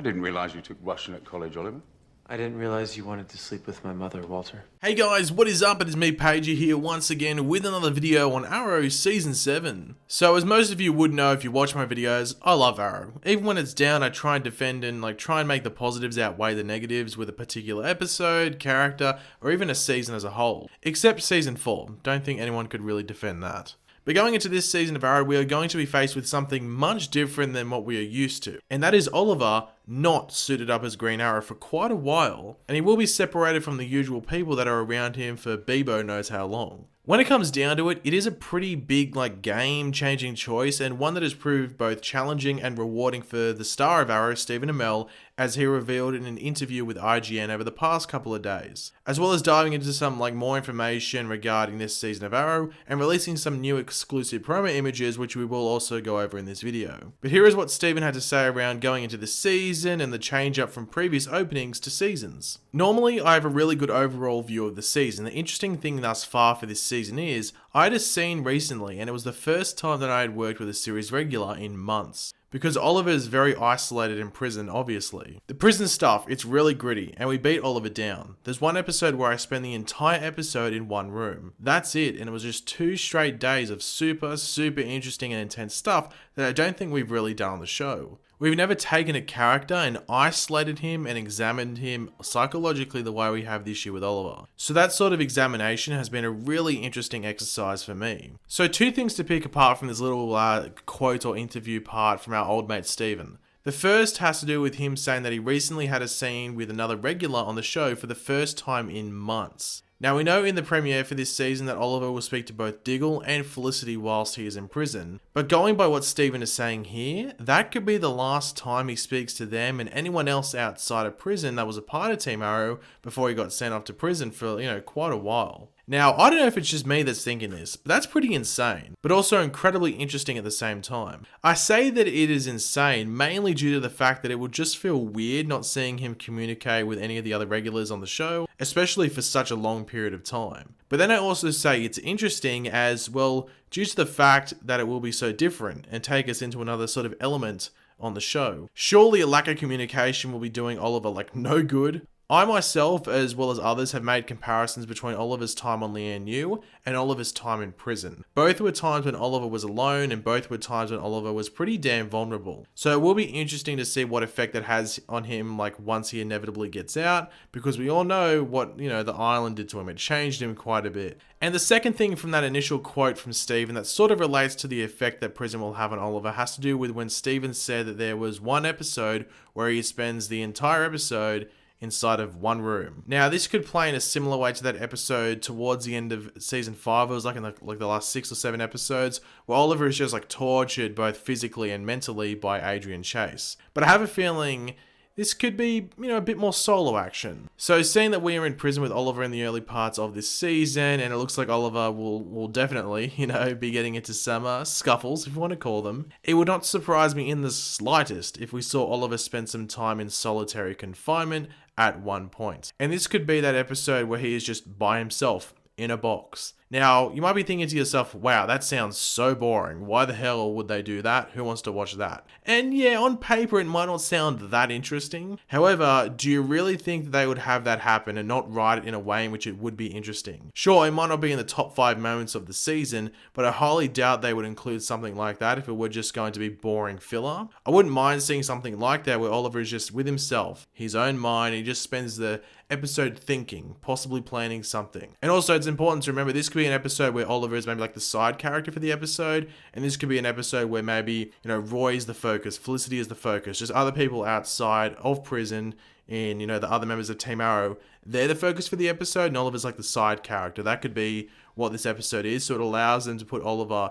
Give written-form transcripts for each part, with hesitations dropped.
I didn't realise you took Russian at college, Oliver. I didn't realize you wanted to sleep with my mother, Walter. Hey guys, what is up? It is me, Pager, here once again with another video on Arrow Season 7. So as most of you would know if you watch my videos, I love Arrow. Even when it's down, I try and defend and try and make the positives outweigh the negatives with a particular episode, character, or even a season as a whole. Except Season 4. Don't think anyone could really defend that. But going into this season of Arrow, we are going to be faced with something much different than what we are used to. And that is Oliver not suited up as Green Arrow for quite a while, and he will be separated from the usual people that are around him for Bebo knows how long. When it comes down to it, it is a pretty big game-changing choice, and one that has proved both challenging and rewarding for the star of Arrow, Stephen Amell, as he revealed in an interview with IGN over the past couple of days. As well as diving into some more information regarding this season of Arrow, and releasing some new exclusive promo images which we will also go over in this video. But here is what Stephen had to say around going into this season and the change up from previous openings to seasons. Normally, I have a really good overall view of the season. The interesting thing thus far for this season is, I had a scene recently and it was the first time that I had worked with a series regular in months. Because Oliver is very isolated in prison, obviously. The prison stuff, it's really gritty, and we beat Oliver down. There's one episode where I spend the entire episode in one room. That's it, and it was just 2 straight days of super interesting and intense stuff that I don't think we've really done on the show. We've never taken a character and isolated him and examined him psychologically the way we have this year with Oliver. So that sort of examination has been a really interesting exercise for me. So 2 things to pick apart from this little quote or interview part from our old mate Stephen. The first has to do with him saying that he recently had a scene with another regular on the show for the first time in months. Now we know in the premiere for this season that Oliver will speak to both Diggle and Felicity whilst he is in prison, but going by what Stephen is saying here, that could be the last time he speaks to them and anyone else outside of prison that was a part of Team Arrow before he got sent off to prison for, quite a while. Now, I don't know if it's just me that's thinking this, but that's pretty insane, but also incredibly interesting at the same time. I say that it is insane mainly due to the fact that it would just feel weird not seeing him communicate with any of the other regulars on the show, especially for such a long period of time. But then I also say it's interesting as well due to the fact that it will be so different and take us into another sort of element on the show. Surely a lack of communication will be doing Oliver no good. I myself, as well as others, have made comparisons between Oliver's time on Lian Yu and Oliver's time in prison. Both were times when Oliver was alone, and both were times when Oliver was pretty damn vulnerable. So it will be interesting to see what effect that has on him, once he inevitably gets out, because we all know what, the island did to him. It changed him quite a bit. And the second thing from that initial quote from Stephen that sort of relates to the effect that prison will have on Oliver has to do with when Stephen said that there was one episode where he spends the entire episode inside of one room. Now, this could play in a similar way to that episode towards the end of season 5. It was in the last 6 or 7 episodes where Oliver is just tortured both physically and mentally by Adrian Chase. But I have a feeling this could be, a bit more solo action. So seeing that we are in prison with Oliver in the early parts of this season, and it looks like Oliver will definitely, be getting into some scuffles, if you want to call them, it would not surprise me in the slightest if we saw Oliver spend some time in solitary confinement at one point. And this could be that episode where he is just by himself in a box. Now, you might be thinking to yourself, wow, that sounds so boring. Why the hell would they do that? Who wants to watch that? And yeah, on paper, it might not sound that interesting. However, do you really think that they would have that happen and not write it in a way in which it would be interesting? Sure, it might not be in the top 5 moments of the season, but I highly doubt they would include something like that if it were just going to be boring filler. I wouldn't mind seeing something like that where Oliver is just with himself, his own mind, and he just spends the episode thinking, possibly planning something. And also, it's important to remember this could be an episode where Oliver is maybe the side character for the episode, and this could be an episode where maybe, Roy is the focus, Felicity is the focus, just other people outside of prison in, the other members of Team Arrow, they're the focus for the episode, and Oliver's the side character. That could be what this episode is, so it allows them to put Oliver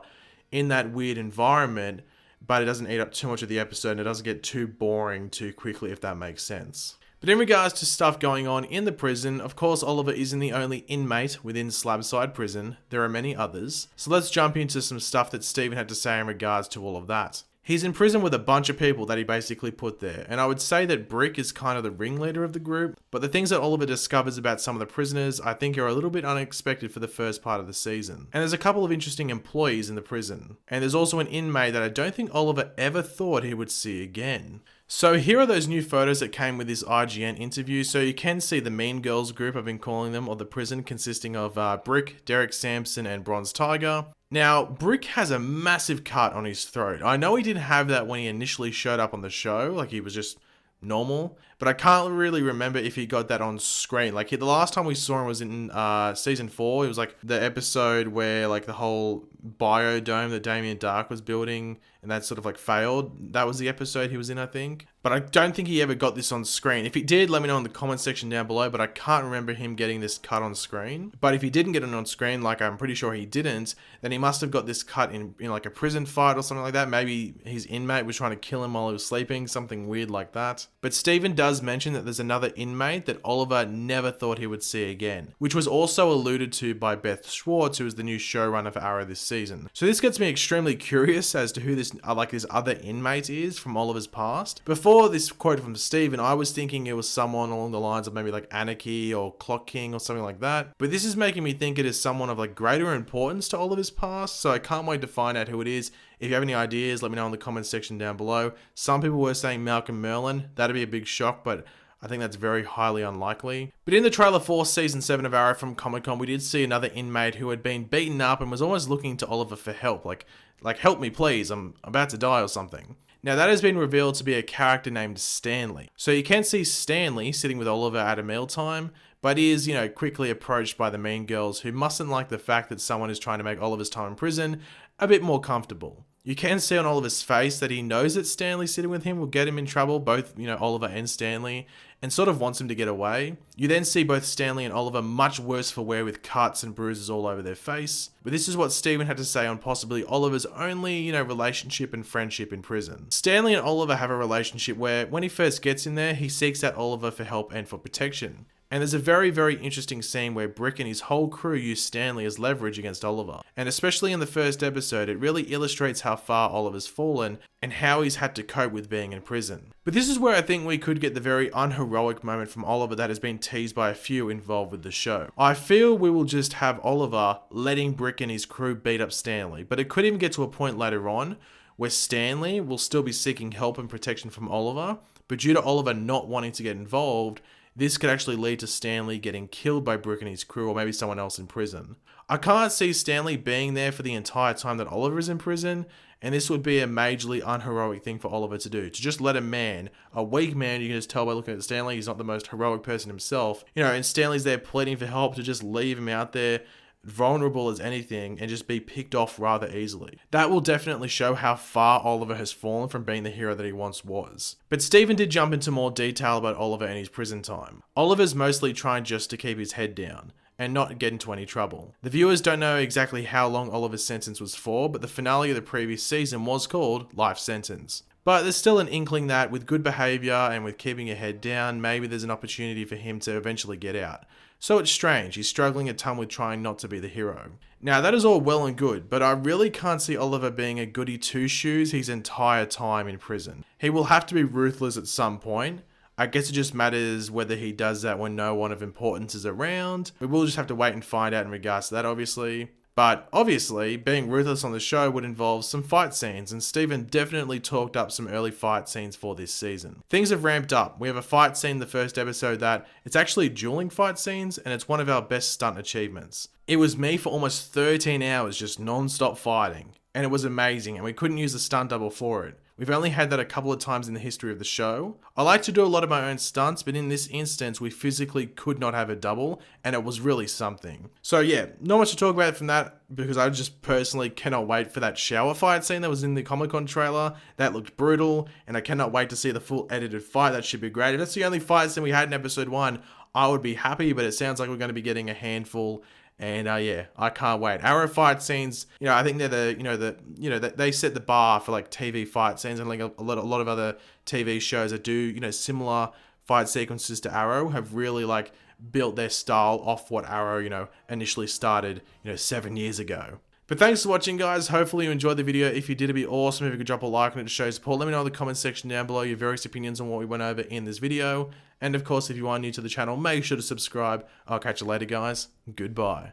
in that weird environment, but it doesn't eat up too much of the episode, and it doesn't get too boring too quickly, if that makes sense. But in regards to stuff going on in the prison, of course Oliver isn't the only inmate within Slabside Prison, there are many others. So let's jump into some stuff that Stephen had to say in regards to all of that. He's in prison with a bunch of people that he basically put there, and I would say that Brick is kind of the ringleader of the group, but the things that Oliver discovers about some of the prisoners I think are a little bit unexpected for the first part of the season. And there's a couple of interesting employees in the prison, and there's also an inmate that I don't think Oliver ever thought he would see again. So here are those new photos that came with this IGN interview. So you can see the Mean Girls group, I've been calling them, or the prison, consisting of Brick, Derek Sampson, and Bronze Tiger. Now, Brick has a massive cut on his throat. I know he didn't have that when he initially showed up on the show, like he was just normal, but I can't really remember if he got that on screen. Like the last time we saw him was in season 4. It was like the episode where like the whole biodome that Damien Dark was building and that sort of like failed. That was the episode he was in, I think. But I don't think he ever got this on screen. If he did, let me know in the comment section down below, but I can't remember him getting this cut on screen. But if he didn't get it on screen, like I'm pretty sure he didn't, then he must have got this cut in like a prison fight or something like that. Maybe his inmate was trying to kill him while he was sleeping, something weird like that. But Steven does mention that there's another inmate that Oliver never thought he would see again, which was also alluded to by Beth Schwartz, who is the new showrunner for Arrow this season. So this gets me extremely curious as to who this other inmate is from Oliver's past. Before this quote from Steven, I was thinking it was someone along the lines of maybe like Anarchy or Clock King or something like that. But this is making me think it is someone of like greater importance to Oliver's past. So I can't wait to find out who it is. If you have any ideas, let me know in the comment section down below. Some people were saying Malcolm Merlin. That'd be a big shock, but I think that's very highly unlikely. But in the trailer for season 7 of Arrow from Comic-Con, we did see another inmate who had been beaten up and was almost looking to Oliver for help. Like help me please, I'm about to die or something. Now that has been revealed to be a character named Stanley. So you can see Stanley sitting with Oliver at a mealtime, but he is, quickly approached by the Mean Girls, who mustn't like the fact that someone is trying to make Oliver's time in prison a bit more comfortable. You can see on Oliver's face that he knows that Stanley sitting with him will get him in trouble, both, Oliver and Stanley, and sort of wants him to get away. You then see both Stanley and Oliver much worse for wear with cuts and bruises all over their face. But this is what Steven had to say on possibly Oliver's only, relationship and friendship in prison. Stanley and Oliver have a relationship where when he first gets in there, he seeks out Oliver for help and for protection. And there's a very, very interesting scene where Brick and his whole crew use Stanley as leverage against Oliver. And especially in the first episode, it really illustrates how far Oliver's fallen and how he's had to cope with being in prison. But this is where I think we could get the very unheroic moment from Oliver that has been teased by a few involved with the show. I feel we will just have Oliver letting Brick and his crew beat up Stanley, but it could even get to a point later on where Stanley will still be seeking help and protection from Oliver, but due to Oliver not wanting to get involved, this could actually lead to Stanley getting killed by Brick and his crew, or maybe someone else in prison. I can't see Stanley being there for the entire time that Oliver is in prison, and this would be a majorly unheroic thing for Oliver to do. To just let a weak man, you can just tell by looking at Stanley, he's not the most heroic person himself. And Stanley's there pleading for help, to just leave him out there vulnerable as anything and just be picked off rather easily. That will definitely show how far Oliver has fallen from being the hero that he once was. But Steven did jump into more detail about Oliver and his prison time. Oliver's mostly trying just to keep his head down and not get into any trouble. The viewers don't know exactly how long Oliver's sentence was for, but the finale of the previous season was called Life Sentence. But there's still an inkling that with good behaviour and with keeping your head down, maybe there's an opportunity for him to eventually get out. So it's strange, he's struggling a ton with trying not to be the hero. Now that is all well and good, but I really can't see Oliver being a goody two-shoes his entire time in prison. He will have to be ruthless at some point. I guess it just matters whether he does that when no one of importance is around. We will just have to wait and find out in regards to that, obviously. But obviously, being ruthless on the show would involve some fight scenes, and Steven definitely talked up some early fight scenes for this season. Things have ramped up. We have a fight scene in the first episode that it's actually dueling fight scenes, and it's one of our best stunt achievements. It was me for almost 13 hours just non-stop fighting, and it was amazing, and we couldn't use a stunt double for it. We've only had that a couple of times in the history of the show. I like to do a lot of my own stunts, but in this instance, we physically could not have a double, and it was really something. So yeah, not much to talk about from that, because I just personally cannot wait for that shower fight scene that was in the Comic-Con trailer. That looked brutal, and I cannot wait to see the full edited fight. That should be great. If that's the only fight scene we had in episode 1, I would be happy, but it sounds like we're going to be getting a handful. And yeah, I can't wait. Arrow fight scenes, I think they're they set the bar for like TV fight scenes, and like a lot of other TV shows that do, similar fight sequences to Arrow have really like built their style off what Arrow, initially started, 7 years ago. But thanks for watching, guys. Hopefully you enjoyed the video. If you did, it'd be awesome if you could drop a like on it to show support. Let me know in the comment section down below your various opinions on what we went over in this video. And of course, if you are new to the channel, make sure to subscribe. I'll catch you later, guys. Goodbye.